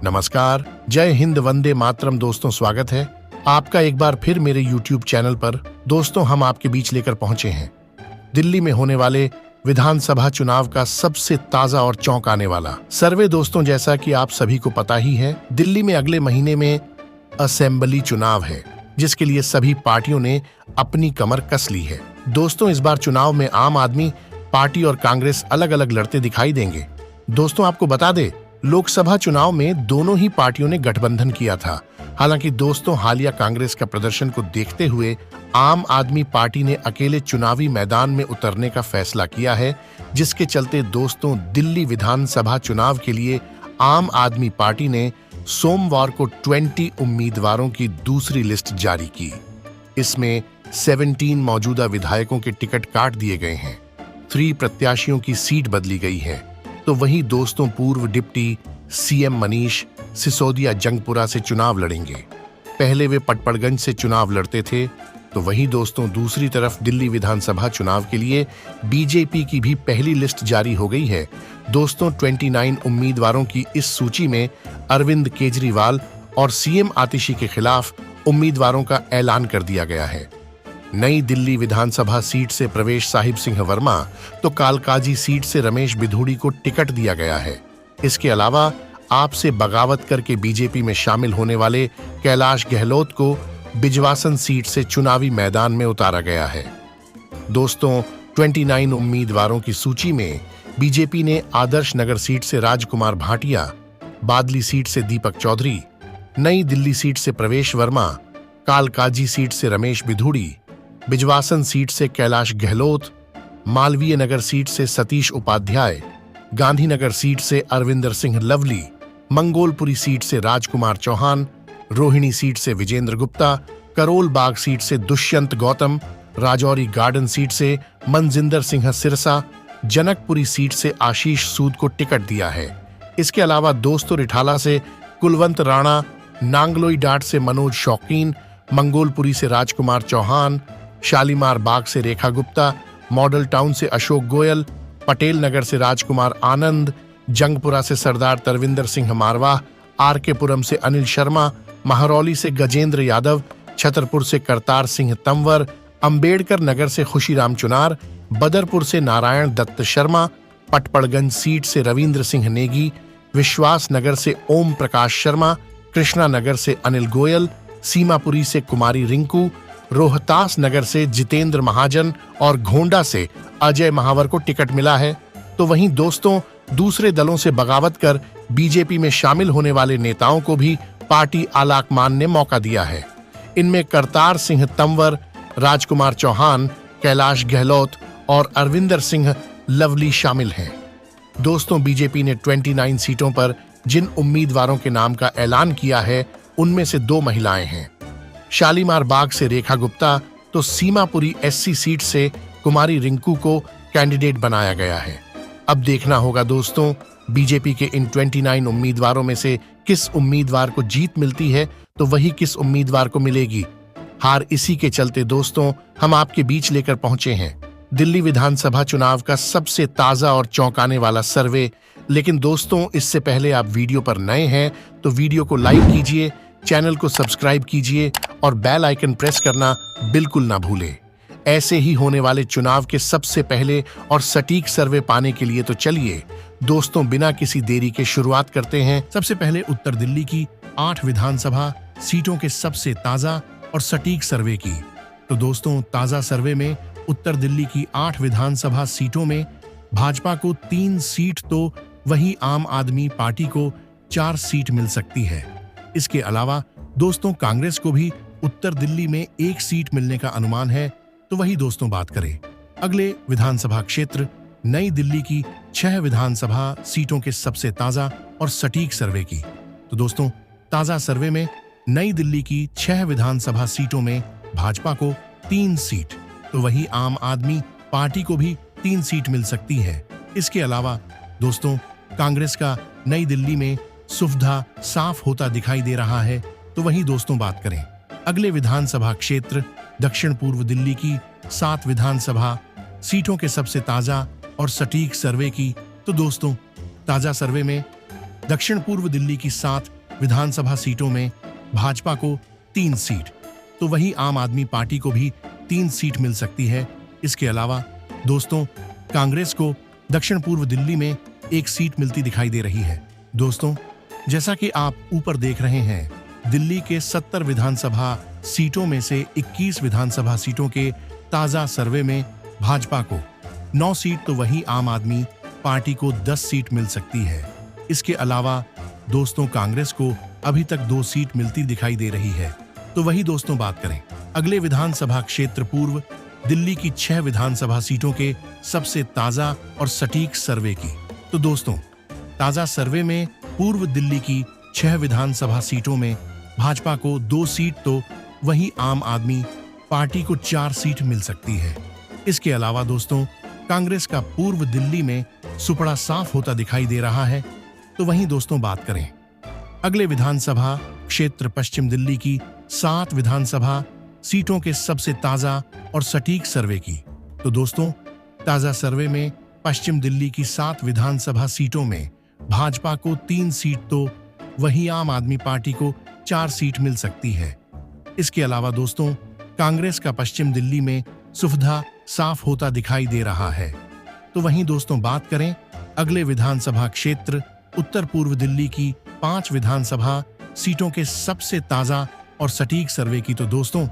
नमस्कार, जय हिंद, वंदे मातरम। दोस्तों, स्वागत है आपका एक बार फिर मेरे YouTube चैनल पर। दोस्तों, हम आपके बीच लेकर पहुंचे हैं दिल्ली में होने वाले विधानसभा चुनाव का सबसे ताजा और चौंकाने वाला सर्वे। दोस्तों, जैसा कि आप सभी को पता ही है, दिल्ली में अगले महीने में असेंबली चुनाव है, जिसके लिए सभी पार्टियों ने अपनी कमर कस ली है। दोस्तों, इस बार चुनाव में आम आदमी पार्टी और कांग्रेस अलग अलग लड़ते दिखाई देंगे। दोस्तों, आपको बता दें, लोकसभा चुनाव में दोनों ही पार्टियों ने गठबंधन किया था। हालांकि दोस्तों, हालिया कांग्रेस का प्रदर्शन को देखते हुए आम आदमी पार्टी ने अकेले चुनावी मैदान में उतरने का फैसला किया है, जिसके चलते दोस्तों दिल्ली विधानसभा चुनाव के लिए आम आदमी पार्टी ने सोमवार को 20 उम्मीदवारों की दूसरी लिस्ट जारी की। इसमें 17 मौजूदा विधायकों के टिकट काट दिए गए हैं, 3 प्रत्याशियों की सीट बदली गई है। तो वहीं दोस्तों, पूर्व डिप्टी सीएम मनीष सिसोदिया जंगपुरा से चुनाव लड़ेंगे। पहले वे पटपड़गंज से चुनाव लड़ते थे। तो वहीं दोस्तों, दूसरी तरफ दिल्ली विधानसभा चुनाव के लिए बीजेपी की भी पहली लिस्ट जारी हो गई है। दोस्तों, 29 उम्मीदवारों की इस सूची में अरविंद केजरीवाल और सीएम आतिशी के खिलाफ उम्मीदवारों का ऐलान कर दिया गया है। नई दिल्ली विधानसभा सीट से प्रवेश साहिब सिंह वर्मा, तो कालकाजी सीट से रमेश बिधूड़ी को टिकट दिया गया है। इसके अलावा आपसे बगावत करके बीजेपी में शामिल होने वाले कैलाश गहलोत को बिजवासन सीट से चुनावी मैदान में उतारा गया है। दोस्तों, 29 उम्मीदवारों की सूची में बीजेपी ने आदर्श नगर सीट से राजकुमार भाटिया, बादली सीट से दीपक चौधरी, नई दिल्ली सीट से प्रवेश वर्मा, कालकाजी सीट से रमेश बिधूड़ी, बिजवासन सीट से कैलाश गहलोत, मालवीय नगर सीट से सतीश उपाध्याय, गांधीनगर सीट से अरविंदर सिंह लवली, मंगोलपुरी सीट से राजकुमार चौहान, रोहिणी सीट से विजेंद्र गुप्ता, करोल बाग सीट से दुष्यंत गौतम, राजौरी गार्डन सीट से मनजिंदर सिंह सिरसा, जनकपुरी सीट से आशीष सूद को टिकट दिया है। इसके अलावा दोस्तों, रिठाला से कुलवंत राणा, नांगलोई डाट से मनोज शौकीन, मंगोलपुरी से राजकुमार चौहान, शालीमार बाग से रेखा गुप्ता, मॉडल टाउन से अशोक गोयल, पटेल नगर से राजकुमार आनंद, जंगपुरा से सरदार तरविंदर सिंह मारवाह, आरकेपुरम से अनिल शर्मा, महरौली से गजेंद्र यादव, छतरपुर से करतार सिंह तंवर, अंबेडकर नगर से खुशीराम चुनार, बदरपुर से नारायण दत्त शर्मा, पटपड़गंज सीट से रविंद्र सिंह नेगी, विश्वास नगर से ओम प्रकाश शर्मा, कृष्णा नगर से अनिल गोयल, सीमापुरी से कुमारी रिंकू, रोहतास नगर से जितेंद्र महाजन और घोंडा से अजय महावर को टिकट मिला है। तो वहीं दोस्तों, दूसरे दलों से बगावत कर बीजेपी में शामिल होने वाले नेताओं को भी पार्टी आलाकमान ने मौका दिया है। इनमें करतार सिंह तंवर, राजकुमार चौहान, कैलाश गहलोत और अरविंदर सिंह लवली शामिल हैं। दोस्तों, बीजेपी ने 29 सीटों पर जिन उम्मीदवारों के नाम का ऐलान किया है, उनमें से 2 महिलाएं हैं। शालीमार बाग से रेखा गुप्ता, तो सीमापुरी एससी सीट से कुमारी रिंकू को कैंडिडेट बनाया गया है। अब देखना होगा दोस्तों, बीजेपी के इन 29 उम्मीदवारों में से किस उम्मीदवार को जीत मिलती है, तो वही किस उम्मीदवार को मिलेगी हार। इसी के चलते दोस्तों, हम आपके बीच लेकर पहुंचे हैं दिल्ली विधानसभा चुनाव का सबसे ताजा और चौंकाने वाला सर्वे। लेकिन दोस्तों, इससे पहले आप वीडियो पर नए हैं तो वीडियो को लाइक कीजिए, चैनल को सब्सक्राइब कीजिए और बेल आइकन प्रेस करना बिल्कुल ना भूलें। ऐसे ही होने वाले चुनाव के सबसे पहले और सटीक सर्वे पाने के लिए तो चलिए दोस्तों, बिना किसी देरी के शुरुआत करते हैं। सबसे पहले उत्तर दिल्ली की 8 विधानसभा सीटों के सबसे ताजा और सटीक सर्वे की। तो दोस्तों, ताजा सर्वे में उत्तर दिल्ली की 8 विधानसभा सीटों में भाजपा को 3 सीट, तो वहीं आम आदमी पार्टी को 4 सीट मिल सकती है। इसके अलावा दोस्तों, कांग्रेस को भी उत्तर दिल्ली में 1 सीट मिलने का अनुमान है। तो वही दोस्तों, बात करें अगले विधानसभा क्षेत्र नई दिल्ली की 6 विधानसभा सीटों के सबसे ताजा और सटीक सर्वे की। तो दोस्तों, ताजा सर्वे में नई दिल्ली की 6 विधानसभा सीटों में भाजपा को 3 सीट, तो वहीं आम आदमी पार्टी को भी 3 सीट मिल सकती है। इसके अलावा दोस्तों, कांग्रेस का नई दिल्ली में सुविधा साफ होता दिखाई दे रहा है। तो वहीं दोस्तों, बात करें अगले विधानसभा क्षेत्र दक्षिण पूर्व दिल्ली की 7 विधानसभा सीटों के सबसे ताजा और सटीक सर्वे की। तो दोस्तों, ताजा सर्वे में दक्षिण पूर्व दिल्ली की 7 विधानसभा सीटों में भाजपा को 3 सीट, तो वहीं आम आदमी पार्टी को भी 3 सीट मिल सकती है। इसके अलावा दोस्तों कांग्रेस को दक्षिण पूर्व दिल्ली में 1 सीट मिलती दिखाई दे रही है। दोस्तों जैसा कि आप ऊपर देख रहे हैं, दिल्ली के 70 विधानसभा सीटों में से 21 विधानसभा सीटों के ताजा सर्वे में भाजपा को 9 सीट, तो वहीं आम आदमी पार्टी को 10 सीट मिल सकती है। इसके अलावा दोस्तों कांग्रेस को अभी तक 2 सीट मिलती दिखाई दे रही है। तो वही दोस्तों बात करें अगले विधानसभा क्षेत्र पूर्व दिल्ली की 6 विधानसभा सीटों के सबसे ताजा और सटीक सर्वे की, तो दोस्तों ताजा सर्वे में पूर्व दिल्ली की 6 विधानसभा सीटों में भाजपा को 2 सीट, तो वहीं आम आदमी पार्टी को 4 सीट मिल सकती है। इसके अलावा दोस्तों कांग्रेस का पूर्व दिल्ली में सुपड़ा साफ होता दिखाई दे रहा है। तो वहीं दोस्तों बात करें अगले विधानसभा क्षेत्र पश्चिम दिल्ली की 7 विधानसभा सीटों के सबसे ताजा और सटीक सर्वे की, तो दोस्तों ताजा सर्वे में पश्चिम दिल्ली की 7 विधानसभा सीटों में भाजपा को 3 सीट, तो वहीं आम आदमी पार्टी को 4 सीट मिल सकती है। इसके अलावा दोस्तों कांग्रेस का पश्चिम दिल्ली में सुफधा साफ होता दिखाई दे रहा है। तो वहीं दोस्तों बात करें अगले विधानसभा क्षेत्र उत्तर पूर्व दिल्ली की 5 विधानसभा सीटों के सबसे ताजा और सटीक सर्वे की, तो दोस्तों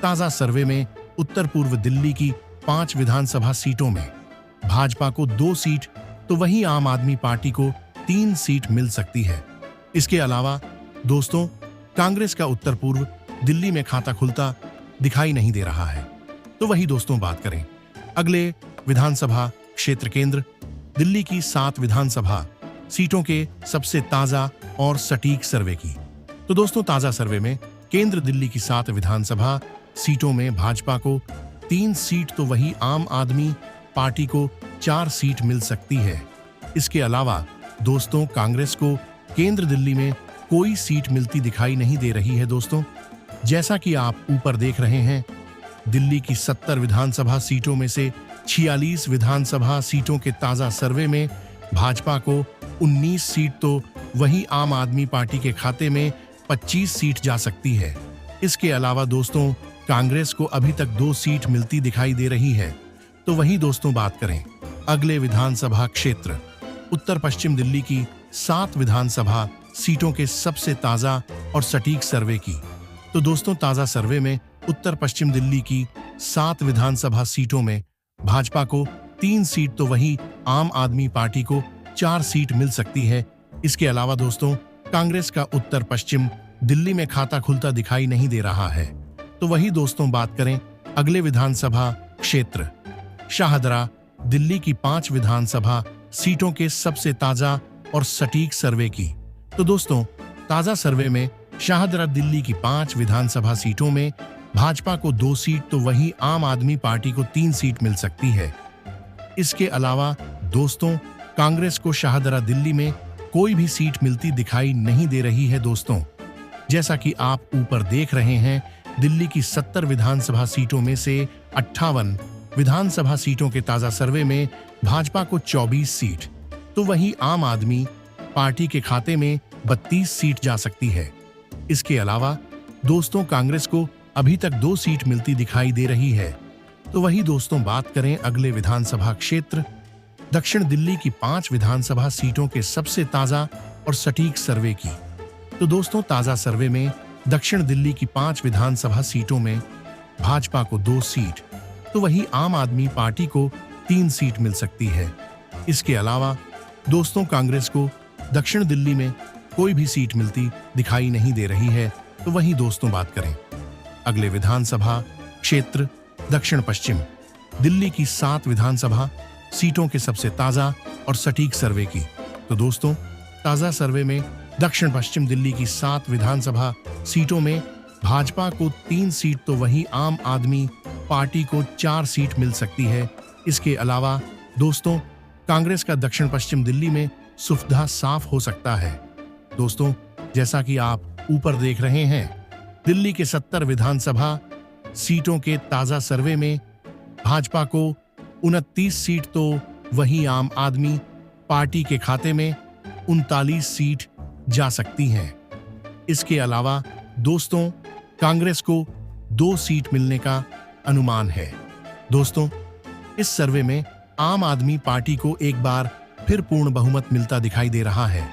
ताजा सर्वे में उत्तर पूर्व दिल्ली की 5 विधानसभा सीटों में भाजपा को 2 सीट, तो वहीं आम आदमी पार्टी को 3 सीट मिल सकती है। इसके अलावा दोस्तों कांग्रेस का उत्तर पूर्व दिल्ली में खाता खुलता दिखाई नहीं दे रहा है। तो वही दोस्तों बात करें अगले विधानसभा क्षेत्र केंद्र दिल्ली की 7 विधानसभा सीटों के सबसे ताजा और सटीक सर्वे की, तो दोस्तों ताजा सर्वे में केंद्र दिल्ली की 7 विधानसभा सीटों में भाजपा को 3 सीट, तो वहीं आम आदमी पार्टी को 4 सीट मिल सकती है। इसके अलावा दोस्तों कांग्रेस को केंद्र दिल्ली में कोई सीट मिलती दिखाई नहीं दे रही है। दोस्तों जैसा कि आप ऊपर देख रहे हैं, दिल्ली की 70 विधानसभा सीटों में से 46 विधानसभा सीटों के ताजा सर्वे में भाजपा को 19 सीट, तो वहीं आम आदमी पार्टी के खाते में 25 सीट जा सकती है। इसके अलावा दोस्तों कांग्रेस को अभी तक 2 सीट मिलती दिखाई दे रही है। तो वहीं दोस्तों बात करें अगले विधानसभा क्षेत्र उत्तर पश्चिम दिल्ली की 7 विधानसभा सीटों के सबसे ताजा और सटीक सर्वे की, तो दोस्तों ताजा सर्वे में उत्तर पश्चिम दिल्ली की 7 विधानसभा सीटों में भाजपा को 3 सीट, तो वहीं आम आदमी पार्टी को 4 सीट मिल सकती है। इसके अलावा दोस्तों कांग्रेस का उत्तर पश्चिम दिल्ली में खाता खुलता दिखाई नहीं दे रहा है। तो वही दोस्तों बात करें अगले विधानसभा क्षेत्र शाहदरा दिल्ली की 5 विधानसभा सीटों के सबसे ताजा और सटीक सर्वे की, तो दोस्तों ताजा सर्वे में शाहदरा दिल्ली की 5 विधानसभा सीटों में भाजपा को 2 सीट, तो वहीं आम आदमी पार्टी को 3 सीट मिल सकती है। इसके अलावा दोस्तों कांग्रेस को शाहदरा दिल्ली में कोई भी सीट मिलती दिखाई नहीं दे रही है। दोस्तों जैसा कि आप ऊपर देख रहे हैं, दिल्ली की 70 विधानसभा सीटों में से 58 विधानसभा सीटों के ताजा सर्वे में भाजपा को 24 सीट, तो वहीं आम आदमी पार्टी के खाते में 32 सीट जा सकती है। इसके अलावा दोस्तों कांग्रेस को अभी तक 2 सीट मिलती दिखाई दे रही है। तो वही दोस्तों बात करें अगले विधानसभा क्षेत्र दक्षिण दिल्ली की 5 विधानसभा सीटों के सबसे ताजा और सटीक सर्वे की, तो दोस्तों ताजा सर्वे में दक्षिण दिल्ली की 5 विधानसभा सीटों में भाजपा को 2 सीट, तो वहीं आम आदमी पार्टी को 3 सीट मिल सकती है। इसके अलावा दोस्तों कांग्रेस को दक्षिण दिल्ली में कोई भी सीट मिलती दिखाई नहीं दे रही है। तो वहीं दोस्तों बात करें अगले विधानसभा क्षेत्र दक्षिण पश्चिम दिल्ली की 7 विधानसभा सीटों के सबसे ताजा और सटीक सर्वे की, तो दोस्तों ताजा सर्वे में दक्षिण पश्चिम दिल्ली की 7 विधानसभा सीटों में भाजपा को 3 सीट, तो वहीं आम आदमी पार्टी को 4 सीट मिल सकती है। इसके अलावा दोस्तों कांग्रेस का दक्षिण पश्चिम दिल्ली में सुफधा साफ हो सकता है। दोस्तों जैसा कि आप ऊपर देख रहे हैं, दिल्ली के 70 विधानसभा सीटों के ताजा सर्वे में भाजपा को 29 सीट, तो वहीं आम आदमी पार्टी के खाते में 39 सीट जा सकती हैं। इसके अलावा दोस्तों, कांग्रेस को 2 सीट मिलने का अनुमान है। दोस्तों, इस सर्वे में आम आदमी पार्टी को एक बार फिर पूर्ण बहुमत मिलता दिखाई दे रहा है।